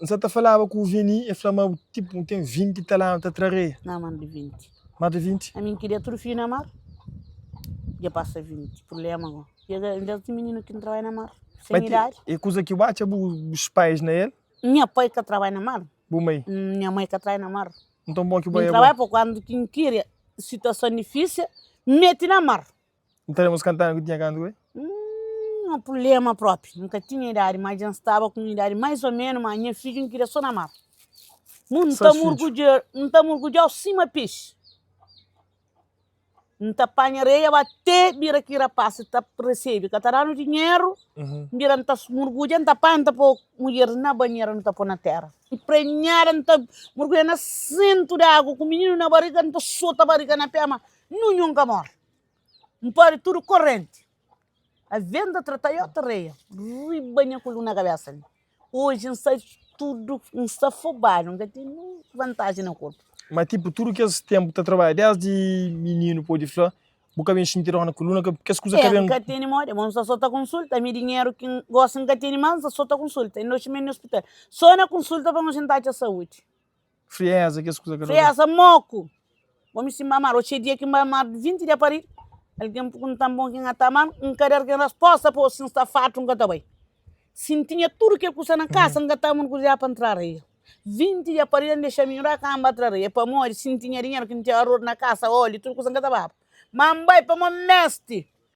Você tá falava com o Vini e falava tipo tem 20 talentos a trazer. Não, mano, de 20. Mais de 20? A mim queria tudo fio na mar. Já passa 20. Problema agora. Ainda tem menino que não trabalha na mar. Sem idade. E coisa que bate os pais nele? Minha pai que trabalha na mar. Boa mãe. Minha mãe que trabalha na mar. Então bom que o pai trabalha por quando quem queria situação difícil, mete na mar. Não teremos cantando que tinha canto, Um problema próprio. Nunca tinha idade, mas já estava com idade mais ou menos, mas minha filha queria só na mar. Não estamos orgulhosos, cima peixe. Não está apanha areia, bater, vira que passa, está recebe, que está dando dinheiro, vira não está orgulhoso, não está apanha, não está pôr mulher na banheira, não está pôr na terra. E prenhar, não está orgulhoso na centro de água, com o menino na barriga, não está solta a barriga na perna, nunca morre. Não pode tudo corrente. A venda trata eu terreia, ribanha com na cabeça. Hoje não sai tudo, não está afobado, não tem vantagem no corpo. Mas tipo, tudo que esse tempo está trabalhando, desde menino pode falar, boca bem sentir na coluna, que as coisas que vem. Nunca tem memória, vamos só soltar consulta, me dinheiro que gosta nunca tem mais, só solta consulta, e nós também no hospital. Só na consulta vamos sentar a saúde. Frieza, que as coisas que frieza, moco. Vamos se mamar, hoje é dia que mamar 20 dias para ir. Alguém com tão bom que não está mal, querer que a resposta para se está fato, nunca está bem. Se tinha tudo que custa na casa, nunca está muito para entrar aí. 20 dias para ir, deixa melhorar a cama entrar aí. Para morrer, se tinha dinheiro que não tinha arroz na casa, olha, tudo que custa nunca está bem. Mamãe, para uma mestre.